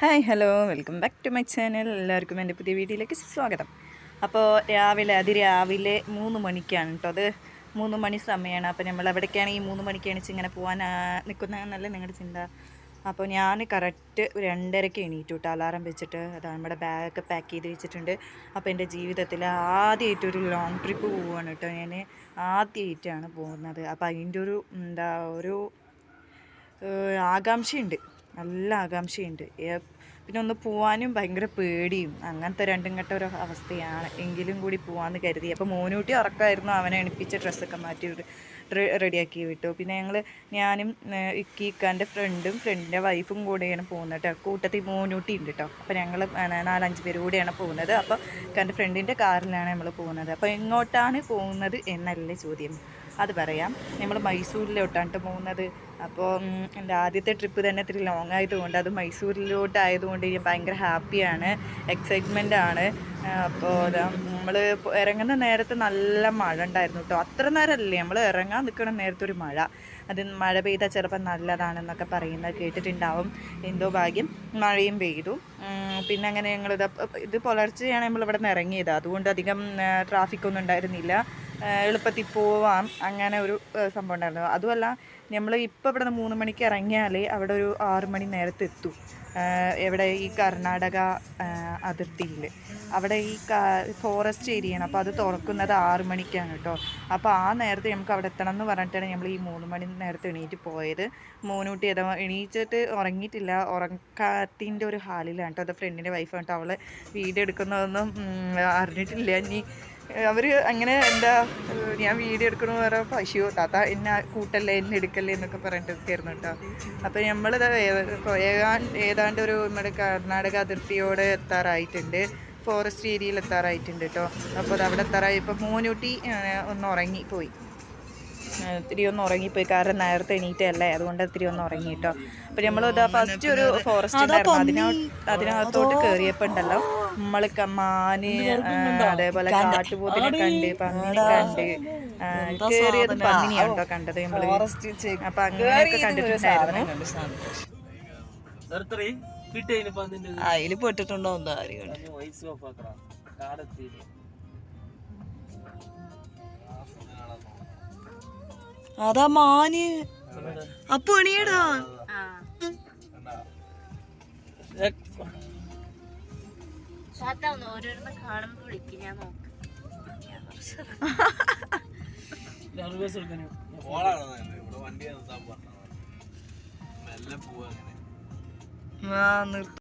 Hi hello welcome back to my channel. എല്ലാവർക്കും എൻ്റെ പുതിയ വീഡിയോയിലേക്ക് സ്വാഗതം. അപ്പോൾ അതിരാവിലെ 3 മണിക്കാണ് കേട്ടോ. അത് 3 മണി സമയമാണ്. അപ്പോൾ നമ്മൾ എവിടേക്കാണ് ഈ 3 മണിക്ക് എണീച്ച് ഇങ്ങനെ പോകാൻ നിൽക്കുന്നതെന്നല്ലേ നിങ്ങളുടെ ചിന്ത. അപ്പോൾ ഞാൻ കറക്റ്റ് 2:30 എണീറ്റു കേട്ടോ, അലാറം വെച്ചിട്ട്. അതാണ് നമ്മുടെ ബാഗൊക്കെ പാക്ക് ചെയ്ത് വെച്ചിട്ടുണ്ട്. അപ്പോൾ എൻ്റെ ജീവിതത്തിൽ ആദ്യമായിട്ടൊരു ലോങ് ട്രിപ്പ് പോവുകയാണ് കേട്ടോ. ഞാൻ ആദ്യമായിട്ടാണ് പോകുന്നത്. അപ്പോൾ അതിൻ്റെ ഒരു ആകാംക്ഷയുണ്ട്, നല്ല ആകാംക്ഷയുണ്ട്. പിന്നെ ഒന്ന് പോവാനും ഭയങ്കര പേടിയും, അങ്ങനത്തെ രണ്ടും കെട്ട ഒരു അവസ്ഥയാണ്. എങ്കിലും കൂടി പോകാമെന്ന് കരുതി. അപ്പോൾ മോനൂട്ടി ഉറക്കമായിരുന്നു. അവനെ എണിപ്പിച്ച ഡ്രസ്സൊക്കെ മാറ്റി റെഡിയാക്കി വിട്ടു. പിന്നെ ഞാനും ഇക്കാൻ്റെ ഫ്രണ്ടിൻ്റെ വൈഫും കൂടെയാണ് പോകുന്നത് കേട്ടോ. കൂട്ടത്തിൽ മോനൂട്ടി ഉണ്ട് കേട്ടോ. അപ്പോൾ ഞങ്ങൾ 4-5 പേര് കൂടെയാണ് പോകുന്നത്. അപ്പോൾ ഇക്കാൻ്റെ ഫ്രണ്ടിൻ്റെ കാറിലാണ് നമ്മൾ പോകുന്നത്. അപ്പോൾ എങ്ങോട്ടാണ് പോകുന്നത് എന്നല്ലേ ചോദ്യം, അത് പറയാം. നമ്മൾ മൈസൂരിലോട്ടാണ് പോകുന്നത്. അപ്പോൾ എൻ്റെ ആദ്യത്തെ ട്രിപ്പ് തന്നെ ഇത്തിരി ലോങ് ആയതുകൊണ്ട്, അത് മൈസൂരിലോട്ടായതുകൊണ്ട് ഞാൻ ഭയങ്കര ഹാപ്പിയാണ്, എക്സൈറ്റ്മെൻ്റ് ആണ്. അപ്പോൾ നമ്മൾ ഇറങ്ങുന്ന നേരത്ത് നല്ല മഴ ഉണ്ടായിരുന്നു കേട്ടോ. അത്ര നേരമല്ലേ, നമ്മൾ ഇറങ്ങാൻ നിൽക്കുന്ന നേരത്തെ ഒരു മഴ. അത് മഴ പെയ്താൽ ചിലപ്പോൾ നല്ലതാണെന്നൊക്കെ പറയുന്നത് കേട്ടിട്ടുണ്ടാവും. എന്തോ ഭാഗ്യം മഴയും പെയ്തു. പിന്നെ അങ്ങനെ ഇത് പുലർച്ചെയാണ് നമ്മളിവിടെ നിന്ന് ഇറങ്ങിയത്. അതുകൊണ്ട് അധികം ട്രാഫിക്കൊന്നും ഉണ്ടായിരുന്നില്ല, എളുപ്പത്തിൽ പോവാം, അങ്ങനെ ഒരു സംഭവം ഉണ്ടായിരുന്നു. അതുമല്ല, നമ്മൾ ഇപ്പോൾ ഇവിടെ നിന്ന് 3 മണിക്ക് ഇറങ്ങിയാൽ അവിടെ ഒരു 6 മണി നേരത്തെ എത്തും. എവിടെ ഈ കർണാടക അതിർത്തിയിൽ അവിടെ ഈ ഫോറസ്റ്റ് ഏരിയയാണ്. അപ്പോൾ അത് തുറക്കുന്നത് 6 മണിക്കാണ് കേട്ടോ. അപ്പോൾ ആ നേരത്തെ നമുക്ക് അവിടെ എത്തണം എന്ന് പറഞ്ഞിട്ടാണ് നമ്മൾ ഈ 3 മണി നേരത്തെ എണീറ്റ് പോയത്. മോനൂട്ടി എണീച്ചിട്ട് ഉറങ്ങിയിട്ടില്ല, ഉറക്കത്തിൻ്റെ ഒരു ഹാലിലാണ് കേട്ടോ. അത് ഫ്രണ്ടിൻ്റെ വൈഫാണ് കേട്ടോ. അവളെ വീഡിയോ എടുക്കുന്നതൊന്നും അറിഞ്ഞിട്ടില്ല. ഇനി അവർ അങ്ങനെ ഞാൻ വീഡിയോ എടുക്കണമെന്ന് പറയാം, പശു താത്ത എന്നെ കൂട്ടല്ലേ, എന്നെ എടുക്കല്ലേ എന്നൊക്കെ പറഞ്ഞിട്ടൊക്കെയായിരുന്നു കേട്ടോ. അപ്പോൾ നമ്മളിത് ഏതാണ്ട് ഒരു നമ്മുടെ കർണാടക അതിർത്തിയോട് എത്താറായിട്ടുണ്ട്, ഫോറസ്റ്റ് ഏരിയയിൽ എത്താറായിട്ടുണ്ട് കേട്ടോ. അപ്പോൾ അത് അവിടെ എത്താറായി. ഇപ്പോൾ മോനൂട്ടി ഒന്ന് ഉറങ്ങിപ്പോയി, ഇത്തിരി ഒന്ന് ഉറങ്ങിപ്പോയി. കാരണം നേരത്തെ എണീറ്റല്ലേ, അതുകൊണ്ട് ഇത്തിരി ഒന്ന് ഉറങ്ങി കേട്ടോ. അപ്പോൾ നമ്മൾ ഫസ്റ്റ് ഒരു ഫോറസ്റ്റ് ഉണ്ടായിരുന്നു, അതിനകത്തോട്ട് കയറിയപ്പോൾ ഉണ്ടല്ലോ, നമ്മൾ മാന്, അതേപോലെ കാട്ടുപോത്തിനെ കണ്ട്, പന്നിനെ കണ്ട്, കയറിയത് പന്നിനെയാണ് കേട്ടോ കണ്ടത് നമ്മൾ. അപ്പം അങ്ങനെയൊക്കെ കണ്ടിട്ടുണ്ടായിരുന്നു. അതിൽ പെട്ടിട്ടുണ്ടോ എന്തോ ആരും. അതാ മാന്. അപ്പൊ എണിയടാ, നിർത്തി.